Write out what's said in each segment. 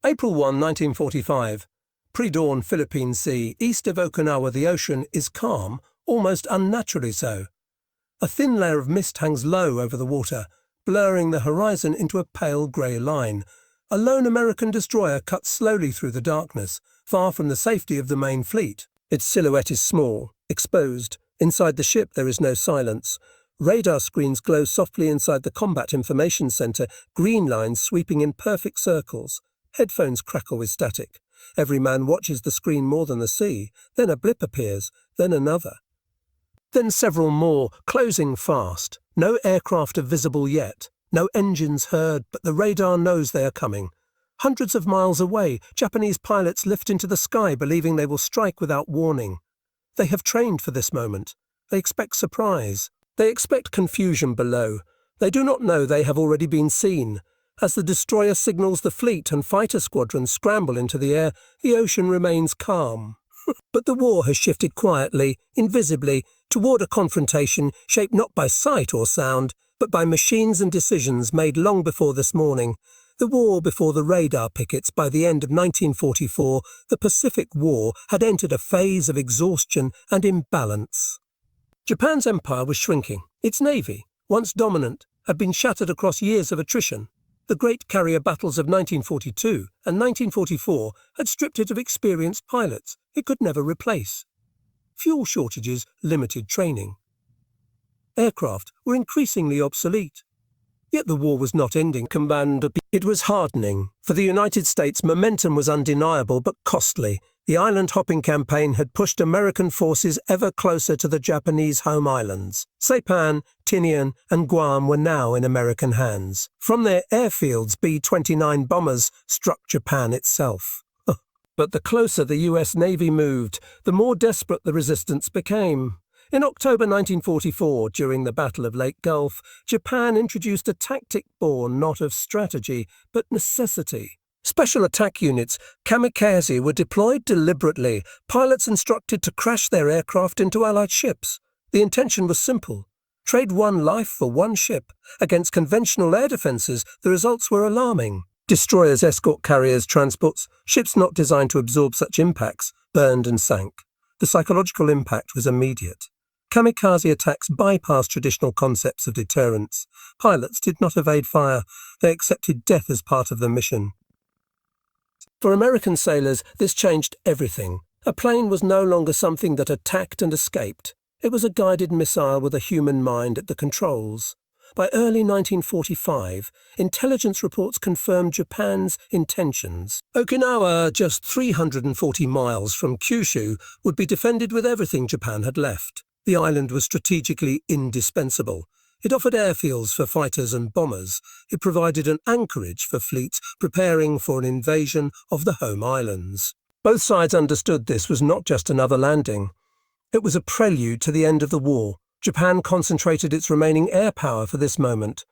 April 1, 1945. Pre-dawn Philippine Sea, east of Okinawa the ocean is calm, almost unnaturally so. A thin layer of mist hangs low over the water, blurring the horizon into a pale grey line. A lone American destroyer cuts slowly through the darkness, far from the safety of the main fleet. Its silhouette is small, exposed. Inside the ship there is no silence. Radar screens glow softly inside the Combat Information Center, green lines sweeping in perfect circles. Headphones crackle with static. Every man watches the screen more than the sea. Then a blip appears, then another. Then several more, closing fast. No aircraft are visible yet. No engines heard, but the radar knows they are coming. Hundreds of miles away, Japanese pilots lift into the sky believing they will strike without warning. They have trained for this moment. They expect surprise. They expect confusion below. They do not know they have already been seen. As the destroyer signals the fleet and fighter squadrons scramble into the air, the ocean remains calm. But the war has shifted quietly, invisibly, toward a confrontation shaped not by sight or sound, but by machines and decisions made long before this morning. The war before the radar pickets. By the end of 1944, the Pacific War had entered a phase of exhaustion and imbalance. Japan's empire was shrinking. Its navy, once dominant, had been shattered across years of attrition. The great carrier battles of 1942 and 1944 had stripped it of experienced pilots it could never replace. Fuel shortages limited training. Aircraft were increasingly obsolete. Yet the war was not ending, Commander. It was hardening. For the United States, momentum was undeniable but costly. The island-hopping campaign had pushed American forces ever closer to the Japanese home islands. Saipan, Tinian, and Guam were now in American hands. From their airfields, B-29 bombers struck Japan itself. But the closer the US Navy moved, the more desperate the resistance became. In October 1944, during the Battle of Lake Gulf, Japan introduced a tactic born not of strategy, but necessity. Special attack units, Kamikaze, were deployed deliberately, pilots instructed to crash their aircraft into Allied ships. The intention was simple. Trade one life for one ship. Against conventional air defences, the results were alarming. Destroyers, escort carriers, transports, ships not designed to absorb such impacts, burned and sank. The psychological impact was immediate. Kamikaze attacks bypassed traditional concepts of deterrence. Pilots did not evade fire. They accepted death as part of the mission. For American sailors, this changed everything. A plane was no longer something that attacked and escaped. It was a guided missile with a human mind at the controls. By early 1945, intelligence reports confirmed Japan's intentions. Okinawa, just 340 miles from Kyushu, would be defended with everything Japan had left. The island was strategically indispensable. It offered airfields for fighters and bombers. It provided an anchorage for fleets preparing for an invasion of the home islands. Both sides understood this was not just another landing. It was a prelude to the end of the war. Japan concentrated its remaining air power for this moment.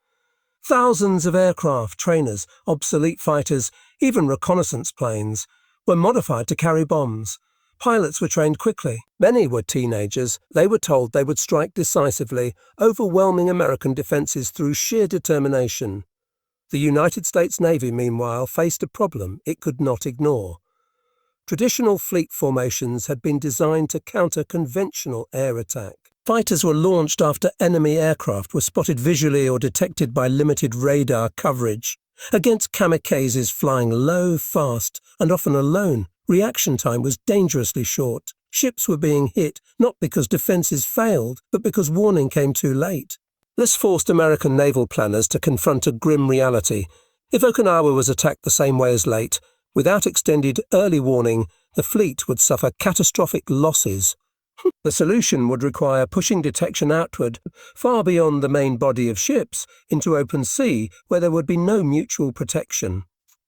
Thousands of aircraft, trainers, obsolete fighters, even reconnaissance planes, were modified to carry bombs. Pilots were trained quickly. Many were teenagers. They were told they would strike decisively, overwhelming American defences through sheer determination. The United States Navy, meanwhile, faced a problem it could not ignore. Traditional fleet formations had been designed to counter conventional air attack. Fighters were launched after enemy aircraft were spotted visually or detected by limited radar coverage. Against kamikazes flying low, fast, and often alone, reaction time was dangerously short. Ships were being hit not because defences failed, but because warning came too late. This forced American naval planners to confront a grim reality. If Okinawa was attacked the same way as Leyte, without extended early warning, the fleet would suffer catastrophic losses. The solution would require pushing detection outward, far beyond the main body of ships, into open sea, where there would be no mutual protection.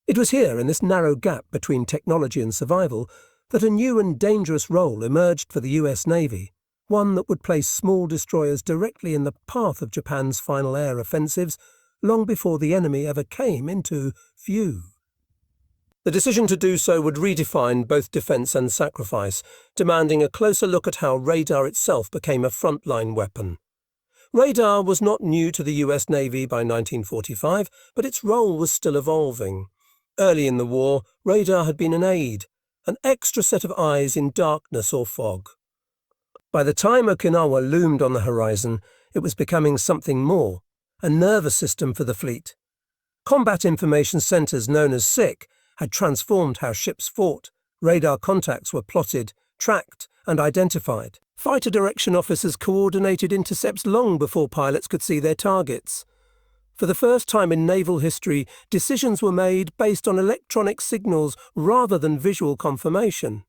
It was here, in this narrow gap between technology and survival, that a new and dangerous role emerged for the US Navy, one that would place small destroyers directly in the path of Japan's final air offensives, long before the enemy ever came into view. The decision to do so would redefine both defence and sacrifice, demanding a closer look at how radar itself became a frontline weapon. Radar was not new to the US Navy by 1945, but its role was still evolving. Early in the war, radar had been an aid, an extra set of eyes in darkness or fog. By the time Okinawa loomed on the horizon, it was becoming something more, a nervous system for the fleet. Combat information centres known as SIC had transformed how ships fought. Radar contacts were plotted, tracked and identified. Fighter direction officers coordinated intercepts long before pilots could see their targets. For the first time in naval history, decisions were made based on electronic signals rather than visual confirmation.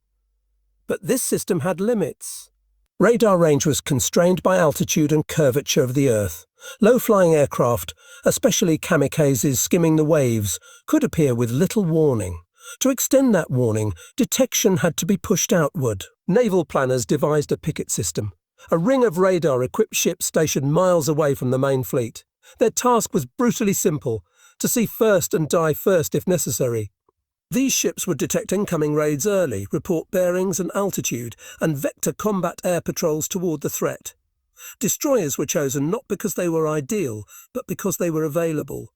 But this system had limits. Radar range was constrained by altitude and curvature of the Earth. Low-flying aircraft, especially kamikazes skimming the waves, could appear with little warning. To extend that warning, detection had to be pushed outward. Naval planners devised a Picket system, a ring of radar-equipped ships stationed miles away from the main fleet. Their task was brutally simple: to see first and die first if necessary. These ships would detect incoming raids early, report bearings and altitude, and vector combat air patrols toward the threat. Destroyers were chosen not because they were ideal, but because they were available.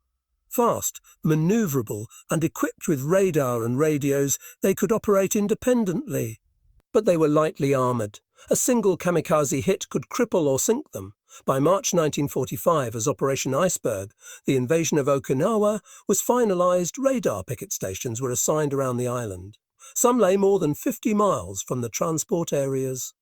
Fast, manoeuvrable, and equipped with radar and radios, they could operate independently. But they were lightly armoured. A single kamikaze hit could cripple or sink them. By March 1945, as Operation Iceberg, the invasion of Okinawa was finalised. Radar picket stations were assigned around the island. Some lay more than 50 miles from the transport areas.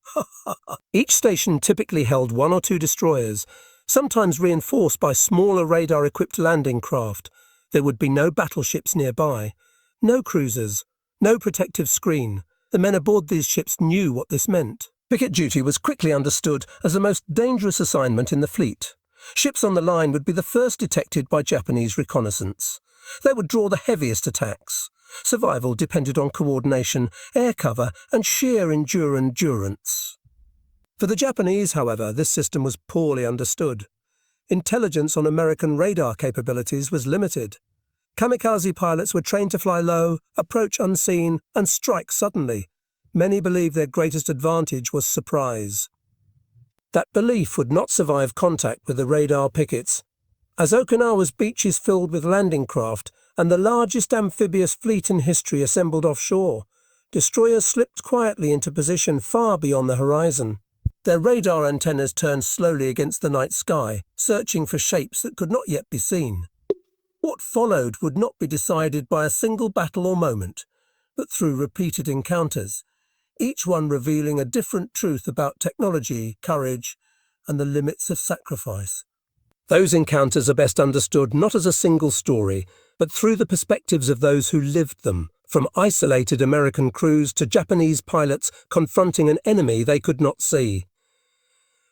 Each station typically held 1 or 2 destroyers, sometimes reinforced by smaller radar-equipped landing craft. There would be no battleships nearby, no cruisers, no protective screen. The men aboard these ships knew what this meant. Picket duty was quickly understood as the most dangerous assignment in the fleet. Ships on the line would be the first detected by Japanese reconnaissance. They would draw the heaviest attacks. Survival depended on coordination, air cover, and sheer endurance. For the Japanese, however, this system was poorly understood. Intelligence on American radar capabilities was limited. Kamikaze pilots were trained to fly low, approach unseen, and strike suddenly. Many believed their greatest advantage was surprise. That belief would not survive contact with the radar pickets. As Okinawa's beaches filled with landing craft and the largest amphibious fleet in history assembled offshore, destroyers slipped quietly into position far beyond the horizon. Their radar antennas turned slowly against the night sky, searching for shapes that could not yet be seen. What followed would not be decided by a single battle or moment, but through repeated encounters, each one revealing a different truth about technology, courage, and the limits of sacrifice. Those encounters are best understood not as a single story, but through the perspectives of those who lived them, from isolated American crews to Japanese pilots confronting an enemy they could not see.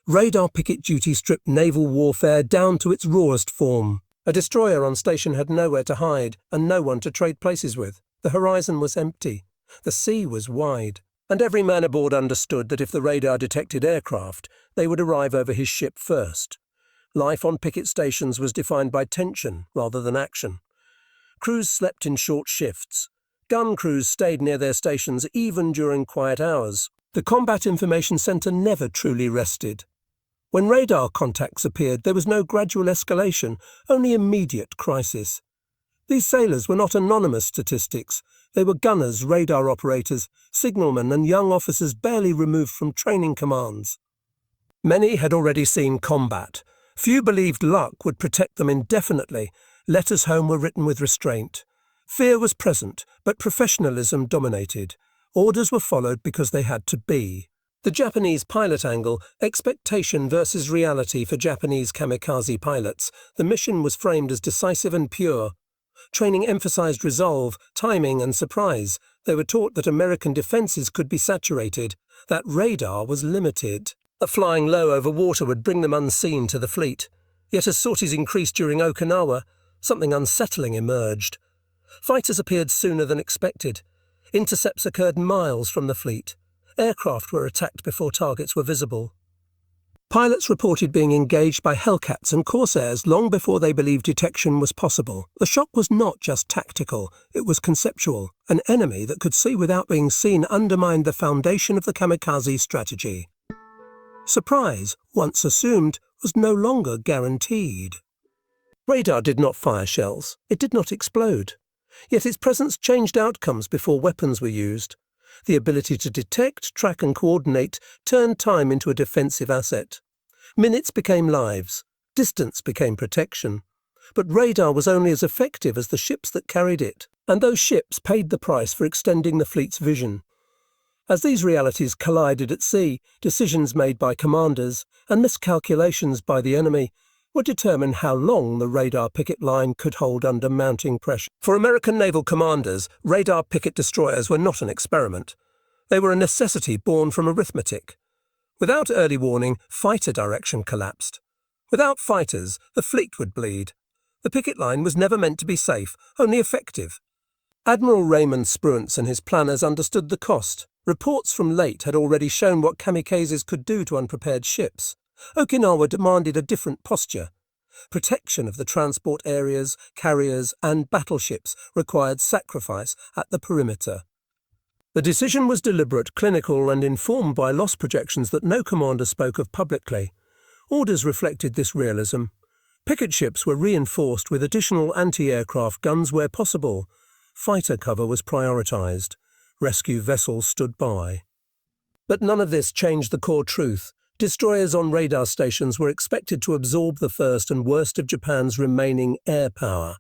Radar picket duty stripped naval warfare down to its rawest form. A destroyer on station had nowhere to hide and no one to trade places with. The horizon was empty. The sea was wide. And every man aboard understood that if the radar detected aircraft, they would arrive over his ship first. Life on picket stations was defined by tension rather than action. Crews slept in short shifts. Gun crews stayed near their stations even during quiet hours. The Combat Information Centre never truly rested. When radar contacts appeared, there was no gradual escalation, only immediate crisis. These sailors were not anonymous statistics. They were gunners, radar operators, signalmen, and young officers barely removed from training commands. Many had already seen combat. Few believed luck would protect them indefinitely. Letters home were written with restraint. Fear was present, but professionalism dominated. Orders were followed because they had to be. The Japanese pilot angle, expectation versus reality for Japanese kamikaze pilots, the mission was framed as decisive and pure. Training emphasized resolve, timing, and surprise. They were taught that American defenses could be saturated, that radar was limited. A flying low over water would bring them unseen to the fleet. Yet as sorties increased during Okinawa, something unsettling emerged. Fighters appeared sooner than expected. Intercepts occurred miles from the fleet. Aircraft were attacked before targets were visible. Pilots reported being engaged by Hellcats and Corsairs long before they believed detection was possible. The shock was not just tactical, it was conceptual. An enemy that could see without being seen undermined the foundation of the kamikaze strategy. Surprise, once assumed, was no longer guaranteed. Radar did not fire shells. It did not explode. Yet its presence changed outcomes before weapons were used. The ability to detect, track and coordinate turned time into a defensive asset. Minutes became lives. Distance became protection. But radar was only as effective as the ships that carried it, and those ships paid the price for extending the fleet's vision. As these realities collided at sea, decisions made by commanders and miscalculations by the enemy would determine how long the radar picket line could hold under mounting pressure. For American naval commanders, radar picket destroyers were not an experiment. They were a necessity born from arithmetic. Without early warning, fighter direction collapsed. Without fighters, the fleet would bleed. The picket line was never meant to be safe, only effective. Admiral Raymond Spruance and his planners understood the cost. Reports from Leyte had already shown what kamikazes could do to unprepared ships. Okinawa demanded a different posture. Protection of the transport areas, carriers and battleships required sacrifice at the perimeter. The decision was deliberate, clinical and informed by loss projections that no commander spoke of publicly. Orders reflected this realism. Picket ships were reinforced with additional anti-aircraft guns where possible. Fighter cover was prioritized. Rescue vessels stood by. But none of this changed the core truth. Destroyers on radar stations were expected to absorb the first and worst of Japan's remaining air power.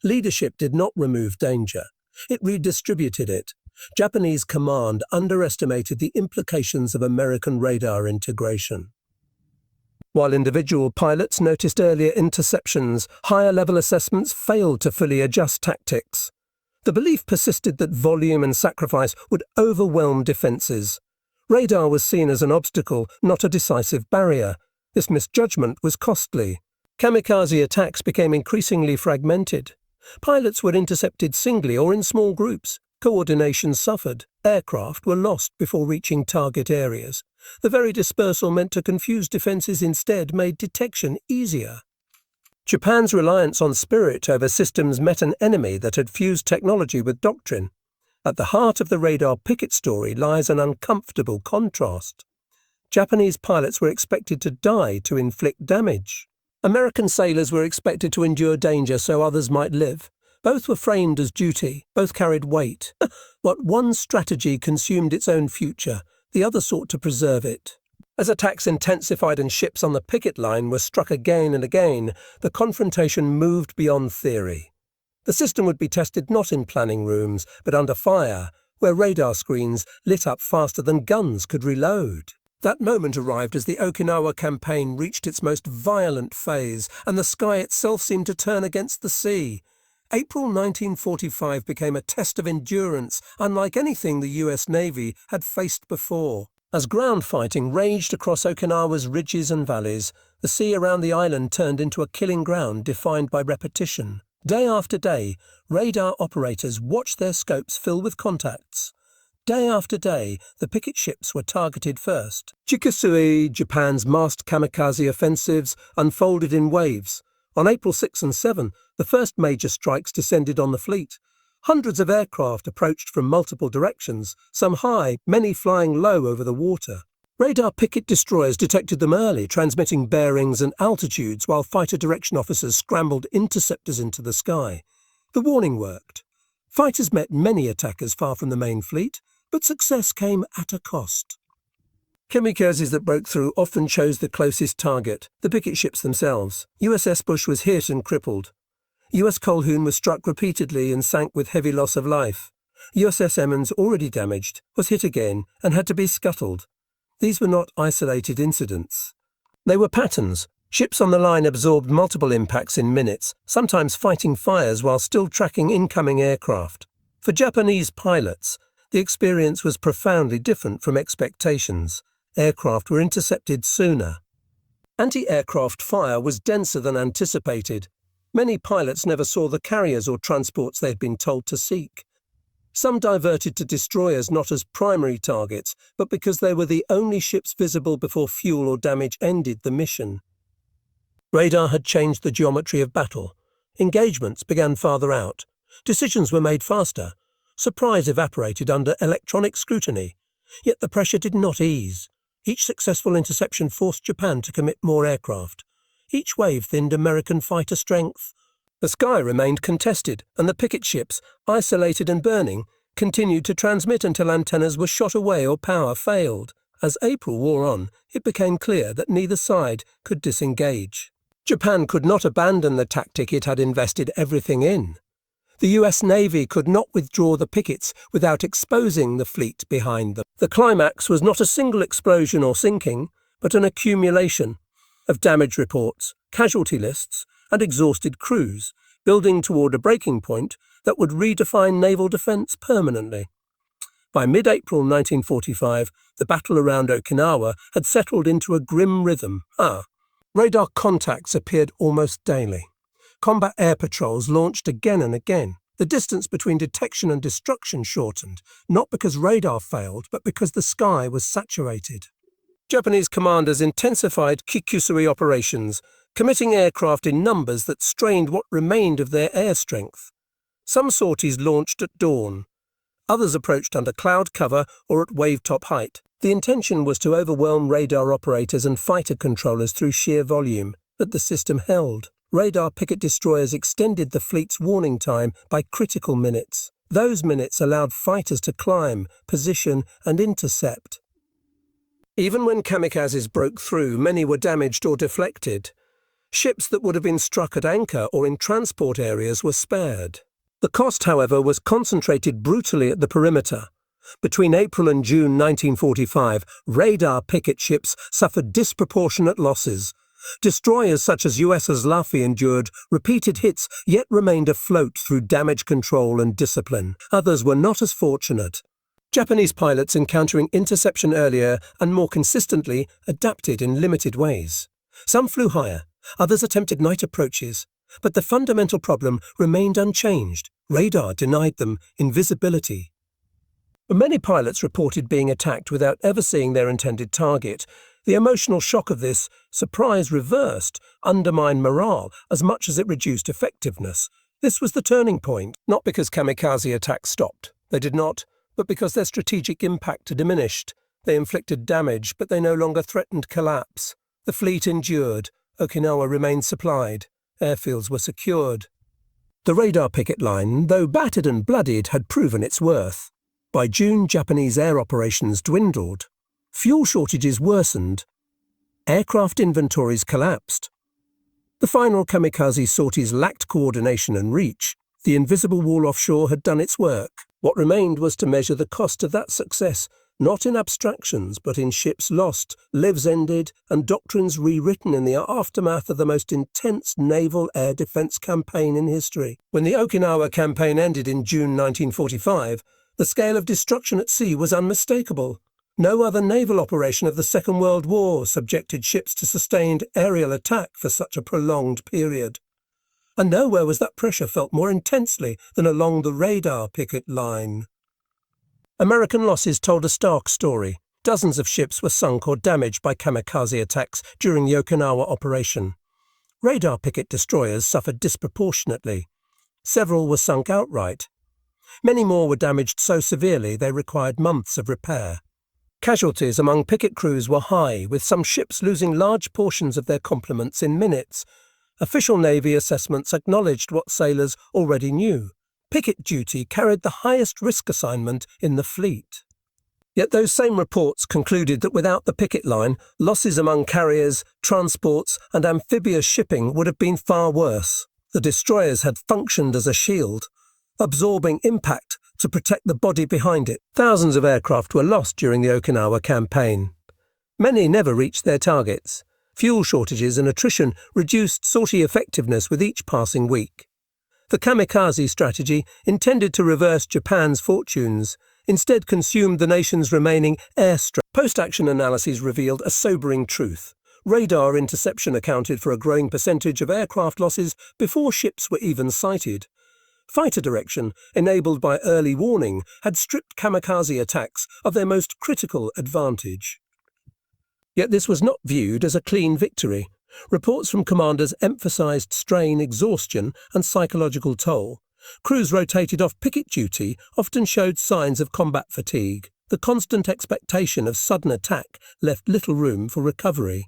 Leadership did not remove danger. It redistributed it. Japanese command underestimated the implications of American radar integration. While individual pilots noticed earlier interceptions, higher-level assessments failed to fully adjust tactics. The belief persisted that volume and sacrifice would overwhelm defences. Radar was seen as an obstacle, not a decisive barrier. This misjudgment was costly. Kamikaze attacks became increasingly fragmented. Pilots were intercepted singly or in small groups. Coordination suffered. Aircraft were lost before reaching target areas. The very dispersal meant to confuse defences instead made detection easier. Japan's reliance on spirit over systems met an enemy that had fused technology with doctrine. At the heart of the radar picket story lies an uncomfortable contrast. Japanese pilots were expected to die to inflict damage. American sailors were expected to endure danger so others might live. Both were framed as duty, both carried weight. What one strategy consumed its own future, the other sought to preserve it. As attacks intensified and ships on the picket line were struck again and again, the confrontation moved beyond theory. The system would be tested not in planning rooms, but under fire, where radar screens lit up faster than guns could reload. That moment arrived as the Okinawa campaign reached its most violent phase, and the sky itself seemed to turn against the sea. April 1945 became a test of endurance, unlike anything the US Navy had faced before. As ground fighting raged across Okinawa's ridges and valleys, the sea around the island turned into a killing ground defined by repetition. Day after day, radar operators watched their scopes fill with contacts. Day after day, the picket ships were targeted first. Chikasui, Japan's massed kamikaze offensives, unfolded in waves. On April 6 and 7, the first major strikes descended on the fleet. Hundreds of aircraft approached from multiple directions, some high, many flying low over the water. Radar picket destroyers detected them early, transmitting bearings and altitudes while fighter direction officers scrambled interceptors into the sky. The warning worked. Fighters met many attackers far from the main fleet, but success came at a cost. Kamikazes that broke through often chose the closest target, the picket ships themselves. USS Bush was hit and crippled. US Colquhoun was struck repeatedly and sank with heavy loss of life. USS Emmons, already damaged, was hit again and had to be scuttled. These were not isolated incidents. They were patterns. Ships on the line absorbed multiple impacts in minutes, sometimes fighting fires while still tracking incoming aircraft. For Japanese pilots, the experience was profoundly different from expectations. Aircraft were intercepted sooner. Anti-aircraft fire was denser than anticipated. Many pilots never saw the carriers or transports they had been told to seek. Some diverted to destroyers not as primary targets, but because they were the only ships visible before fuel or damage ended the mission. Radar had changed the geometry of battle. Engagements began farther out. Decisions were made faster. Surprise evaporated under electronic scrutiny. Yet the pressure did not ease. Each successful interception forced Japan to commit more aircraft. Each wave thinned American fighter strength. The sky remained contested, and the picket ships, isolated and burning, continued to transmit until antennas were shot away or power failed. As April wore on, it became clear that neither side could disengage. Japan could not abandon the tactic it had invested everything in. The US Navy could not withdraw the pickets without exposing the fleet behind them. The climax was not a single explosion or sinking, but an accumulation of damage reports, casualty lists, and exhausted crews, building toward a breaking point that would redefine naval defence permanently. By mid-April 1945, the battle around Okinawa had settled into a grim rhythm. Radar contacts appeared almost daily. Combat air patrols launched again and again. The distance between detection and destruction shortened, not because radar failed, but because the sky was saturated. Japanese commanders intensified Kikusui operations, committing aircraft in numbers that strained what remained of their air strength. Some sorties launched at dawn. Others approached under cloud cover or at wave-top height. The intention was to overwhelm radar operators and fighter controllers through sheer volume, but the system held. Radar picket destroyers extended the fleet's warning time by critical minutes. Those minutes allowed fighters to climb, position, and intercept. Even when kamikazes broke through, many were damaged or deflected. Ships that would have been struck at anchor or in transport areas were spared. The cost, however, was concentrated brutally at the perimeter. Between April and June 1945, radar picket ships suffered disproportionate losses. Destroyers such as USS Laffey endured repeated hits, yet remained afloat through damage control and discipline. Others were not as fortunate. Japanese pilots encountering interception earlier and more consistently adapted in limited ways. Some flew higher, others attempted night approaches, but the fundamental problem remained unchanged. Radar denied them invisibility. Many pilots reported being attacked without ever seeing their intended target. The emotional shock of this, surprise reversed, undermined morale as much as it reduced effectiveness. This was the turning point, not because kamikaze attacks stopped. They did not, but because their strategic impact diminished. They inflicted damage, but they no longer threatened collapse. The fleet endured. Okinawa remained supplied. Airfields were secured. The radar picket line, though battered and bloodied, had proven its worth. By June, Japanese air operations dwindled. Fuel shortages worsened. Aircraft inventories collapsed. The final kamikaze sorties lacked coordination and reach. The invisible wall offshore had done its work. What remained was to measure the cost of that success, not in abstractions, but in ships lost, lives ended, and doctrines rewritten in the aftermath of the most intense naval air defense campaign in history. When the Okinawa campaign ended in June 1945, the scale of destruction at sea was unmistakable. No other naval operation of the Second World War subjected ships to sustained aerial attack for such a prolonged period. And nowhere was that pressure felt more intensely than along the radar picket line. American losses told a stark story. Dozens of ships were sunk or damaged by kamikaze attacks during the Okinawa operation. Radar picket destroyers suffered disproportionately. Several were sunk outright. Many more were damaged so severely they required months of repair. Casualties among picket crews were high, with some ships losing large portions of their complements in minutes. Official Navy assessments acknowledged what sailors already knew. Picket duty carried the highest risk assignment in the fleet. Yet those same reports concluded that without the picket line, losses among carriers, transports, and amphibious shipping would have been far worse. The destroyers had functioned as a shield, absorbing impact to protect the body behind it. Thousands of aircraft were lost during the Okinawa campaign. Many never reached their targets. Fuel shortages and attrition reduced sortie effectiveness with each passing week. The kamikaze strategy, intended to reverse Japan's fortunes, instead consumed the nation's remaining air strength. Post-action analyses revealed a sobering truth. Radar interception accounted for a growing percentage of aircraft losses before ships were even sighted. Fighter direction, enabled by early warning, had stripped kamikaze attacks of their most critical advantage. Yet this was not viewed as a clean victory. Reports from commanders emphasized strain, exhaustion, and psychological toll. Crews rotated off picket duty often showed signs of combat fatigue. The constant expectation of sudden attack left little room for recovery.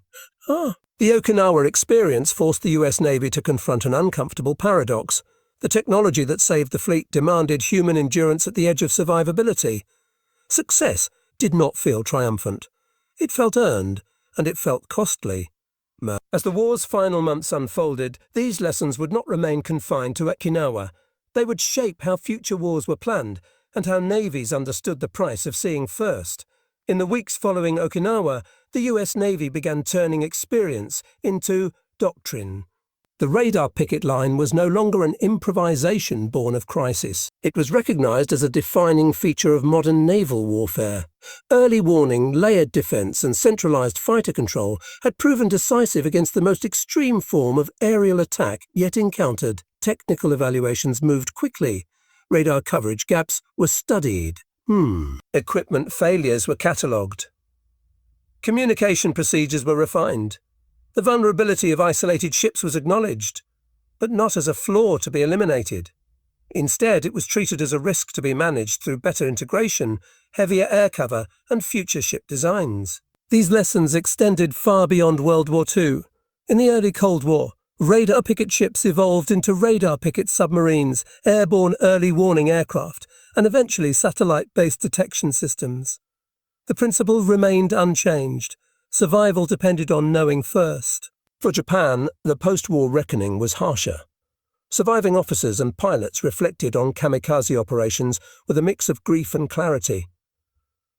The Okinawa experience forced the US Navy to confront an uncomfortable paradox. The technology that saved the fleet demanded human endurance at the edge of survivability. Success did not feel triumphant. It felt earned, and it felt costly. As the war's final months unfolded, these lessons would not remain confined to Okinawa. They would shape how future wars were planned and how navies understood the price of seeing first. In the weeks following Okinawa, the US Navy began turning experience into doctrine. The radar picket line was no longer an improvisation born of crisis. It was recognized as a defining feature of modern naval warfare. Early warning, layered defense, and centralized fighter control had proven decisive against the most extreme form of aerial attack yet encountered. Technical evaluations moved quickly. Radar coverage gaps were studied. Equipment failures were catalogued. Communication procedures were refined. The vulnerability of isolated ships was acknowledged, but not as a flaw to be eliminated. Instead, it was treated as a risk to be managed through better integration, heavier air cover, and future ship designs. These lessons extended far beyond World War II. In the early Cold War, radar picket ships evolved into radar picket submarines, airborne early warning aircraft, and eventually satellite-based detection systems. The principle remained unchanged. Survival depended on knowing first. For Japan, the post-war reckoning was harsher. Surviving officers and pilots reflected on kamikaze operations with a mix of grief and clarity.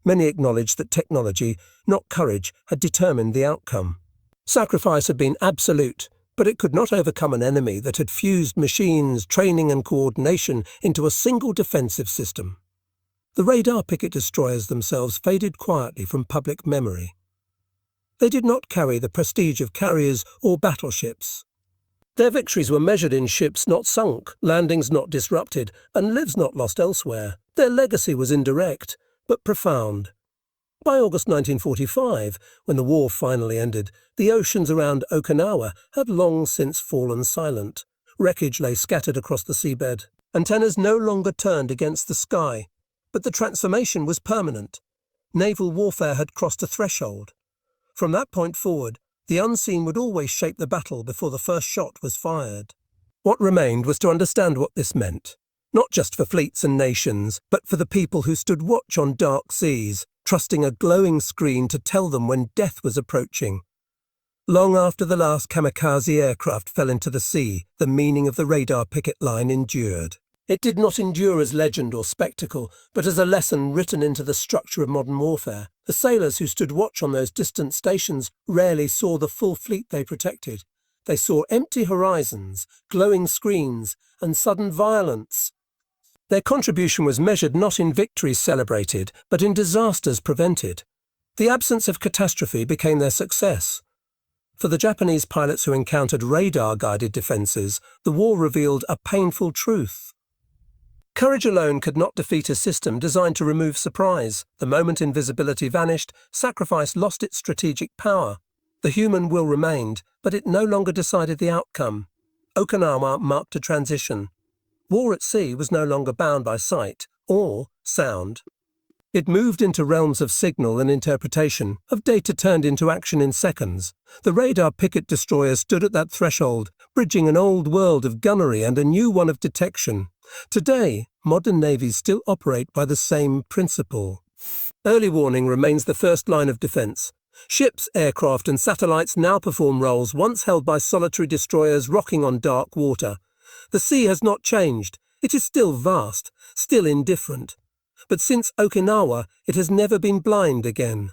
Many acknowledged that technology, not courage, had determined the outcome. Sacrifice had been absolute, but it could not overcome an enemy that had fused machines, training and coordination into a single defensive system. The radar picket destroyers themselves faded quietly from public memory. They did not carry the prestige of carriers or battleships. Their victories were measured in ships not sunk, landings not disrupted, and lives not lost elsewhere. Their legacy was indirect, but profound. By August 1945, when the war finally ended, the oceans around Okinawa had long since fallen silent. Wreckage lay scattered across the seabed. Antennas no longer turned against the sky, but the transformation was permanent. Naval warfare had crossed a threshold. From that point forward, the unseen would always shape the battle before the first shot was fired. What remained was to understand what this meant, not just for fleets and nations, but for the people who stood watch on dark seas, trusting a glowing screen to tell them when death was approaching. Long after the last kamikaze aircraft fell into the sea, the meaning of the radar picket line endured. It did not endure as legend or spectacle, but as a lesson written into the structure of modern warfare. The sailors who stood watch on those distant stations rarely saw the full fleet they protected. They saw empty horizons, glowing screens, and sudden violence. Their contribution was measured not in victories celebrated, but in disasters prevented. The absence of catastrophe became their success. For the Japanese pilots who encountered radar-guided defences, the war revealed a painful truth. Courage alone could not defeat a system designed to remove surprise. The moment invisibility vanished, sacrifice lost its strategic power. The human will remained, but it no longer decided the outcome. Okinawa marked a transition. War at sea was no longer bound by sight or sound. It moved into realms of signal and interpretation, of data turned into action in seconds. The radar picket destroyers stood at that threshold, bridging an old world of gunnery and a new one of detection. Today, modern navies still operate by the same principle. Early warning remains the first line of defense. Ships, aircraft and satellites now perform roles once held by solitary destroyers rocking on dark water. The sea has not changed. It is still vast, still indifferent. But since Okinawa, it has never been blind again.